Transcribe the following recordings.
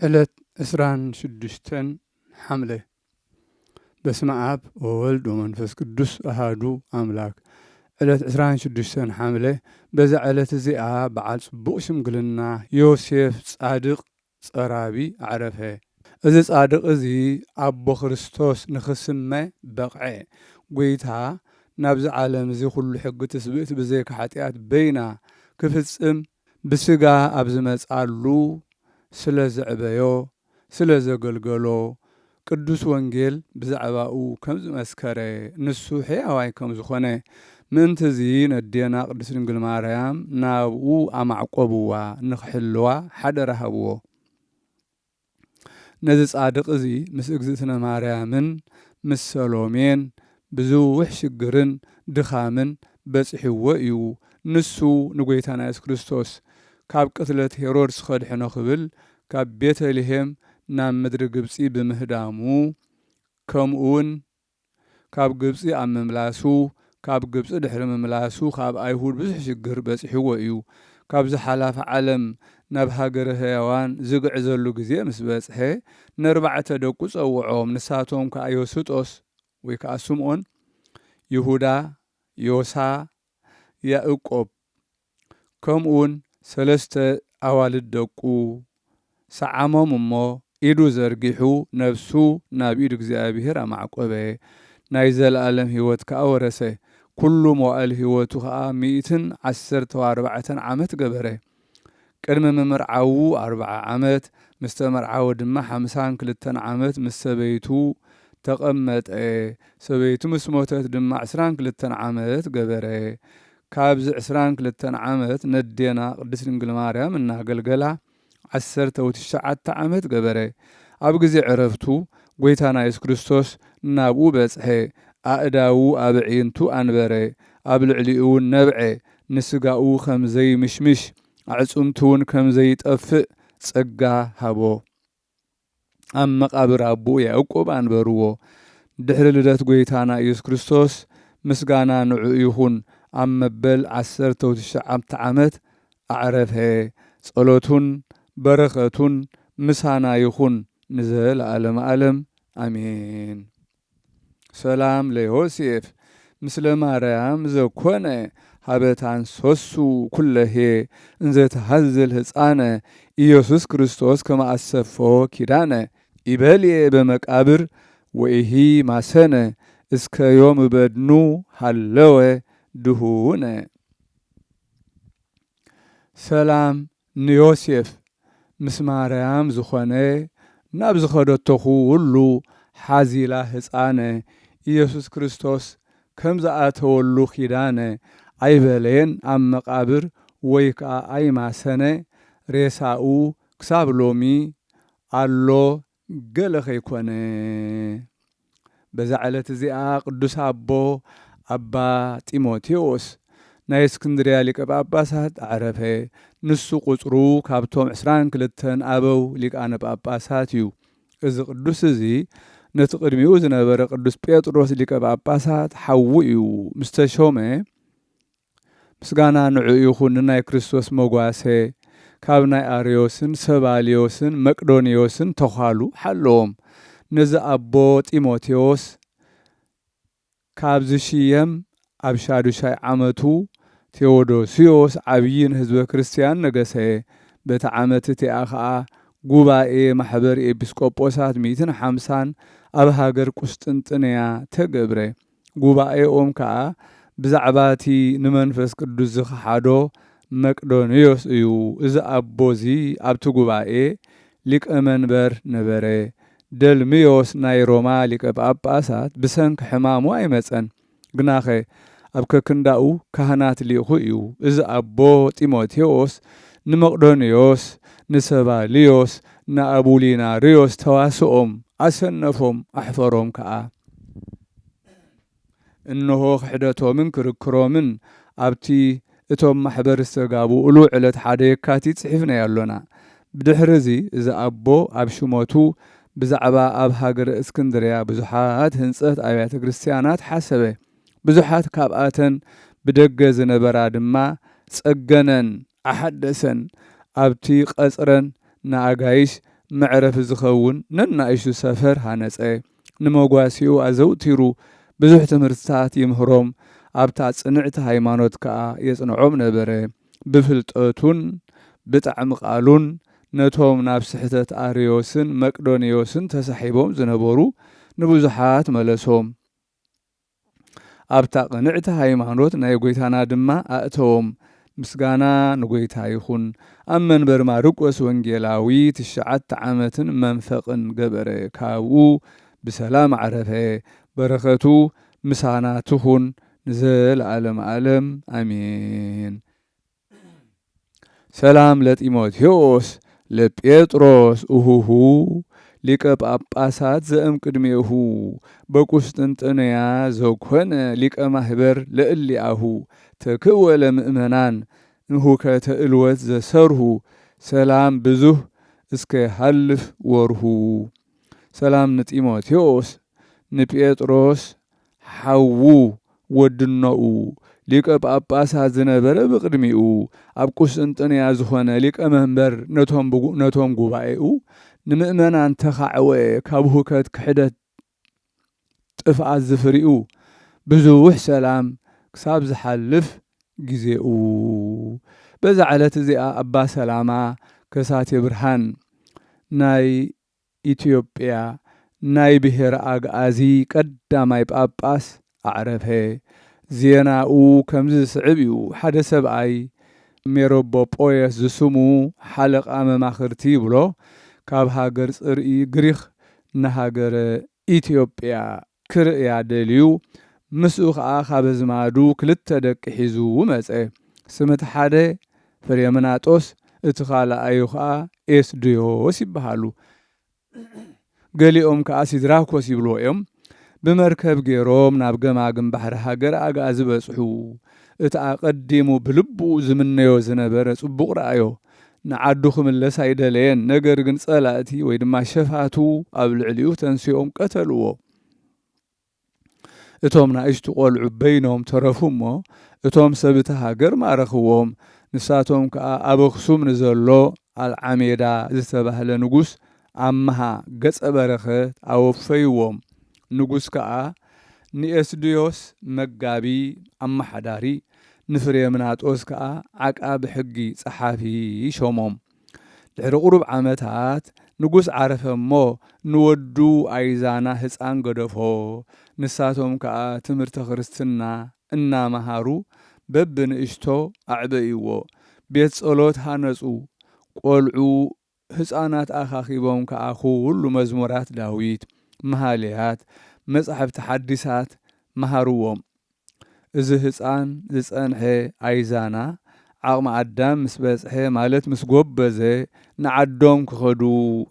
ዕለት 26 حملة በስመ አብ ወወልድ ወመንፈስ ቅዱስ አሐዱ አምላክ። ዕለት 26 حملة በዛ ዕለት እዚኣ በዓል ጽቡቕ ሽምግልና ዮሴፍ ጻድቕ ጸራቢ ዓረፈ። እዚ ጻድቕ እዚ ኣቦ ክርስቶስ ንኽስመ በቕዐ። ጎይታ ናብዚ ዓለም እዚ ኩሉ ሕጊ ትስብእቲ ብዘይካ ኃጢአት በይና ክፍጽም ብስጋ ኣብ ዝመጻሉ ስለ ዘዕበዮ ስለ ዘገልገሎ ቅዱስ ወንጌል ብዛዕባኡ ከም ዝመስከረ ንሱ ሕያዋይ ከም ዝኾነ ምእንቲ እዚ ነዴና ቅድስት ድንግል ማርያም ናብኡ ኣማዕቆብዋ ንኽሕልዋ ሓደራ ሃብዎ። ነዚ ጻድቕ እዚ ምስ እግዝእትነ ማርያምን ምስ ሰሎሜን ብዙሕ ሽግርን ድኻምን በጽሕዎ እዩ። ንሱ ንጎይታና ኢየሱስ ክርስቶስ ካብ ቅትለት ሄሮድስ ኸድሕኖ ክብል ካብ ቤተልሔም ናብ ምድሪ ግብጺ ብምህዳሙ ከምኡውን ካብ ግብጺ ኣብ ምምላሱ ካብ ግብጺ ድሕሪ ምምላሱ ካብ ኣይሁድ ብዙሕ ሽግር በጽሕዎ እዩ። ካብ ዝሓላፈ ዓለም ናብ ሃገረ ሕያዋን ዝግዕዘሉ ግዜ ምስ በጽሐ ንኣርባዕተ ደቁ ጸውዖም። ንሳቶም ከዓ ዮስጦስ ወይ ከዓ ስምዖን፣ ይሁዳ፣ ዮሳ፣ ያዕቆብ ከምኡውን 3 ኣዋልድ ደቁ ሰዓሞም እሞ ኢዱ ዘርጊሑ ነፍሱ ናብ ኢድ እግዚኣብሔር ኣማዕቆበ። ናይ ዘለኣለም ሕይወት ከዓ ወረሰ። ኩሉ መዋዕል ሕይወቱ ከዓ 114 ዓመት ገበረ። ቅድሚ ምምርዓዉ 40 ዓመት ምስ ተመርዓወ ድማ 52 ዓመት ምስ ሰበይቱ ተቐመጠ። ሰበይቱ ምስ ሞተት ድማ 22 ዓመት ገበረ። ካብዚ 22 ዓመት ነዴና ቅድስት ድንግል ማርያም እናገልገላ 19 ዓመት ገበረ። ኣብ ግዜ ዕረፍቱ ጎይታና ኢየሱስ ክርስቶስ ናብኡ በጽሐ። ኣእዳዉ ኣብ ዒንቱ ኣንበረ፣ ኣብ ልዕሊኡ እውን ነብዐ። ንስጋኡ ከም ዘይምሽምሽ ኣዕጹምቱ እውን ከም ዘይጠፍእ ጸጋ ሃቦ። ኣብ መቃብር ኣቦኡ ያዕቆብ ኣንበርዎ። ድሕሪ ልደት ጎይታና ኢየሱስ ክርስቶስ ምስጋና ንዑ ይኹን ኣብ መበል 19 ዓመት ኣዕረፈ። ጸሎቱን በረኸቱን ምሳና ይኹን ንዘለዓለመ ዓለም ኣሜን። ሰላም ለዮሴፍ ምስለ ማርያም ዘኮነ ሃበታን ሶሱ ኩለሄ እንዘ ተሃዝል ሕፃነ ኢየሱስ ክርስቶስ ከመ አሰፎ ኪዳነ ይበልየ በመቃብር ወኢሂ ማሰነ እስከ ዮም በድኑ ሃለወ ድሁነ። ሰላም ንዮሴፍ ምስ ማርያም ዝኾነ ናብ ዝኸደተኹ ሁሉ ሓዚላ ሕፃነ ኢየሱስ ክርስቶስ ከም ዝኣተወሉ ኪዳነ ኣይበለየን ኣብ መቃብር ወይ ከዓ ኣይማሰነ። ሬሳኡ ክሳብ ሎሚ ኣሎ ገለ ኸይኮነ። በዛ ዕለት እዚኣ ቅዱስ ኣቦ ኣባ ጢሞቴዎስ ናይ እስክንድርያ ሊቀ ጳጳሳት ዓረፈ። ንሱ ቁጽሩ ካብቶም 22 ኣበው ሊቃነ ጳጳሳት እዩ። እዚ ቅዱስ እዚ ነቲ ቅድሚኡ ዝነበረ ቅዱስ ጴጥሮስ ሊቀ ጳጳሳት ሓዊ እዩ። ምስ ተሾመ ምስጋና ንዑ ይኹን ንናይ ክርስቶስ መጓሴ ካብ ናይ ኣርዮስን ሰባልዮስን መቅዶንዮስን ተኻሉ ሓለዎም። ነዚ ኣቦ ጢሞቴዎስ ካብ ዝሽየም ኣብ 6ይ ዓመቱ ቴዎዶስዮስ ዓብይን ህዝበ ክርስቲያን ነገሰ። በቲ ዓመት እቲኣ ከዓ ጉባኤ ማሕበር ኤጲስቆጶሳት 150 ኣብ ሃገር ቁስጥንጥንያ ተገብረ። ጉባኤኦም ከዓ ብዛዕባ እቲ ንመንፈስ ቅዱስ ዝኸሓዶ መቅዶንዮስ እዩ። እዚ ኣቦዚ ኣብቲ ጉባኤ ሊቀ መንበር ነበረ። ደልምዮስ ናይ ሮማ ሊቀ ጳጳሳት ብሰንኪ ሕማሙ ኣይመፀን፣ ግናኸ ኣብ ከክንዳኡ ካህናት ሊኹ እዩ። እዚ ኣቦ ጢሞቴዎስ ንመቅዶንዮስ ንሰባልዮስ ንኣቡሊናርዮስ ተዋስኦም ኣሰነፎም ኣሕፈሮም ከዓ። እነሆ ክሕደቶምን ክርክሮምን ኣብቲ እቶም ማሕበር ዝተጋብኡሉ ዕለት 1 የካቲት ጽሒፍናዮ ኣሎና። ብድሕሪ እዚ እዚ ኣቦ ኣብ ሽሞቱ ብዛዕባ ኣብ ሃገረ እስክንድርያ ብዙሓት ህንጸት ኣብያተ ክርስቲያናት ሓሰበ። ብዙሓት ካብኣተን ብደገ ዝነበራ ድማ ጸገነን ኣሓደሰን። ኣብቲ ቐጽረን ንኣጋይሽ መዕረፊ ዝኸውን ነናእሽቱ ሰፈር ሃነፀ ንመጓሲኡ ኣዘውቲሩ ብዙሕ ትምህርትታት ይምህሮም ኣብታ ጽንዕቲ ሃይማኖት ከዓ የጽንዖም ነበረ ብፍልጠቱን ብጣዕሚ ቃሉን ነቶም ናብ ስሕተት ኣርዮስን መቅዶንዮስን ተሳሒቦም ዝነበሩ ንብዙሓት መለሶም ኣብታ ቅንዕቲ ሃይማኖት ናይ ጎይታና ድማ ኣእተዎም ምስጋና ንጎይታ ይኹን ኣብ መንበር ማርቆስ ወንጌላዊ 9 ዓመትን መንፈቅን ገበረ ካብኡ ብሰላም ዓረፈ በረኸቱ ምሳና ትኹን ንዘለዓለም ዓለም አሜን። ሰላም ለጢሞቴዎስ ለጴጥሮስ እሁሁ ሊቀ ጳጳሳት ዘእም ቅድሜሁ በቁስጥንጥንያ ዘኮነ ሊቀ ማህበር ለእሊአሁ ተክወ ለምእመናን እንሁከተ እልወት ዘሰርሁ ሰላም ብዙህ እስከ ሃልፍ ወርሁ። ሰላም ንጢሞቴዎስ ንጴጥሮስ ሓዉ ወድነኡ ሊቀ ጳጳሳት ዝነበረ ብቅድሚኡ ኣብ ቁስጥንጥንያ ዝኾነ ሊቀ መንበር ነቶም ጉባኤኡ ንምእመናን ተኻዕወ ካብ ሁከት ክሕደት ጥፍኣት ዝፍሪኡ ብዙሕ ሰላም ክሳብ ዝሓልፍ ጊዜኡ። በዛ ዕለት እዚኣ ኣባ ሰላማ ከሳቴ ብርሃን ናይ ኢትዮጵያ ናይ ብሔረ ኣግኣዚ ቀዳማይ ጳጳስ ኣዕረፈ። ዜናኡ ከምዚ ዝስዕብ እዩ። ሓደ ሰብኣይ ሜሮቦጶየስ ዝስሙ ሓለቓ መማኽርቲ ይብሎ ካብ ሃገር ጽርኢ ግሪኽ ንሃገረ ኢትዮጵያ ክርእያ ደልዩ ምስኡ ከዓ ካብ ዝማዱ 2 ደቂ ሒዙ መፀ። ስምቲ ሓደ ፍሬምናጦስ እቲ ካልኣዩ ከዓ ኤስድዮስ ይበሃሉ። ገሊኦም ከዓ ሲድራኮስ ይብልዎ እዮም። ብመርከብ ገይሮም ናብ ገማግም ባሕሪ ሃገር ኣግኣዚ በጽሑ። እቲ ኣቐዲሙ ብልቡ ዝምነዮ ዝነበረ ጽቡቕ ረኣዮ ንዓዱ ክምለስ ኣይደለየን። ነገር ግን ጸላእቲ ወይ ድማ ሸፋቱ ኣብ ልዕሊኡ ተንስኦም ቀተልዎ። እቶም ናእሽቱ ቆልዑ በይኖም ተረፉ እሞ እቶም ሰብቲ ሃገር ማረኽዎም። ንሳቶም ከዓ ኣብ ኣኽሱም ንዘሎ ኣልዓሜዳ ዝተባህለ ንጉስ ኣመሃ ገጸ በረኸት ኣወፈይዎም። ንጉስ ከዓ ንኤስድዮስ መጋቢ ኣመሓዳሪ ንፍሬምናጦስ ከዓ ዓቃቢ ሕጊ ጸሓፊ ሾሞም። ድሕሪ ቁሩብ ዓመታት ንጉስ ዓረፈ እሞ ንወዱ ኣይዛና ህፃን ገደፎ። ንሳቶም ከዓ ትምህርተ ክርስትና እናመሃሩ በብንእሽቶ ኣዕበይዎ። ቤት ጸሎት ሃነጹ። ቆልዑ ህፃናት ኣኻኺቦም ከዓ ኩሉ መዝሙራት ዳዊት መሃልያት መጻሕፍቲ ሓዲሳት መሃርዎም። እዚ ህፃን ዝጸንሐ ኣይዛና ዓቕሚ ኣዳም ምስ በጽሐ ማለት ምስ ጎበዘ ንዓዶም ክኸዱ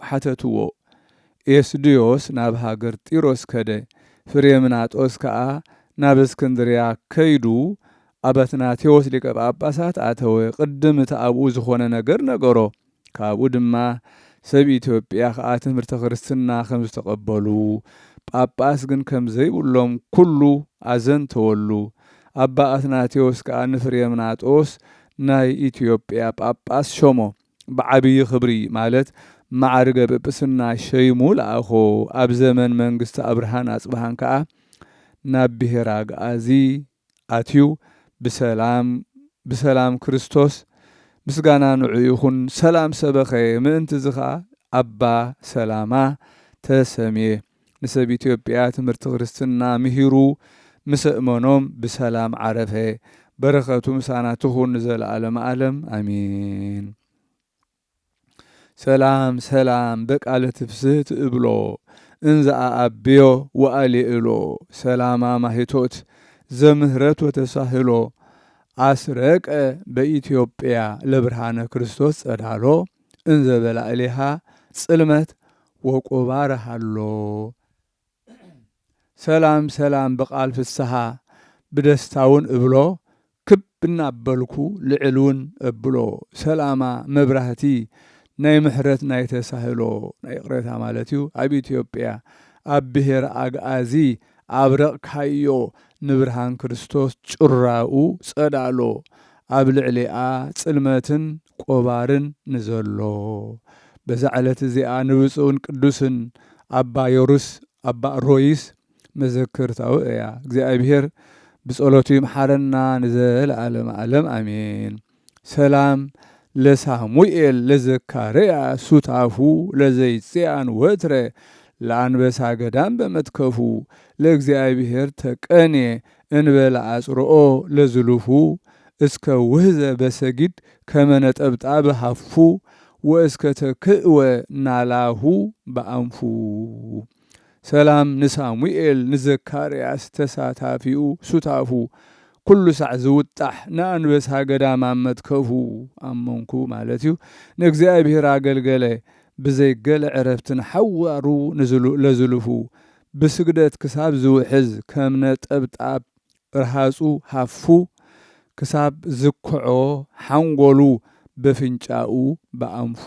ሓተትዎ። ኤስድዮስ ናብ ሃገር ጢሮስ ከደ። ፍሬምናጦስ ከዓ ናብ እስክንድርያ ከይዱ ኣብ አትናቴዎስ ሊቀ ጳጳሳት ኣተወ። ቅድም እቲ ኣብኡ ዝኾነ ነገር ነገሮ። ካብኡ ድማ ሰብ ኢትዮጵያ ከዓ ትምህርተ ክርስትና ከም ዝተቐበሉ ጳጳስ ግን ከም ዘይብሎም ኩሉ ኣዘንተወሉ። ኣባ አትናቴዎስ ከዓ ንፍሬምናጦስ ናይ ኢትዮጵያ ጳጳስ ሾሞ። ብዓብዪ ክብሪ ማለት ማዕርገ ጵጵስና ሸይሙ ለኣኾ። ኣብ ዘመን መንግስቲ ኣብርሃን ኣጽብሃን ከዓ ናብ ብሔረ ኣግኣዚ ኣትዩ ብሰላም ክርስቶስ ምስጋና ንዑ ይኹን ሰላም ሰበኸ። ምእንቲ እዚ ከዓ ኣባ ሰላማ ተሰምየ። ንሰብ ኢትዮጵያ ትምህርቲ ክርስትና ምሂሩ ምስ እመኖም ብሰላም ዓረፈ። በረኸቱ ምሳና ትኹን ንዘለዓለመ ዓለም አሜን። ሰላም ሰላም በቃለ ትፍስሕት እብሎ እንዘ ኣኣብዮ ወኣልዕሎ ሰላማ ማሂቶት ዘምህረት ወተሳህሎ አስረቀ በኢትዮጵያ ለብርሃነ ክርስቶስ ጸዳሎ እንዘ በላዕሌሃ ጽልመት ወቆባር ሃሎ። ሰላም ሰላም በቃል ፍስሓ ብደስታውን እብሎ ክብ እናበልኩ ልዕሉን እብሎ ሰላማ መብራህቲ ናይ ምሕረት ናይ ተሳህሎ ናይ ቅሬታ ማለት እዩ። ኣብ ኢትዮጵያ ኣብ ብሔረ ኣግኣዚ ኣብረቕካዮ ንብርሃን ክርስቶስ ጭራኡ ጸዳሎ ኣብ ልዕሊኣ ጽልመትን ቆባርን ንዘሎ በዛዕለት እዚኣ ንብፁዕን ቅዱስን ኣባ ዮሩስ ኣባ ሮይስ መዘክርታዊ እያ። እግዚአብሔር ብጸሎቱ ይምሓረና ንዘለዓለም ዓለም አሜን። ሰላም ለሳሙኤል ለዘካርያስ ሱታፉ ለዘይጽያን ወትረ ለአንበሳ ገዳም በመትከፉ ለእግዚአብሔር ተቀኔ እንበለ አጽርኦ ለዝሉፉ እስከ ውህዘ በሰጊድ ከመነጠብጣብ ሃፉ ወእስከ ተክእወ ናላሁ በአንፉ። ሰላም ንሳሙኤል ንዘካርያስ ተሳታፊኡ ሱታፉ ኩሉ ሳዕ ዝውጣሕ ንኣንበሳ ገዳም መትከፉ ኣመንኩ ማለት እዩ። ንእግዚአብሔር አገልገለ ብዘይገለ ዕረፍትን ሓዋሩ ለዝሉፉ ብስግደት ክሳብ ዝውሕዝ ከም ነጠብጣብ ረሃፁ ሃፉ ክሳብ ዝክዖ ሓንጎሉ በፍንጫኡ በአንፉ።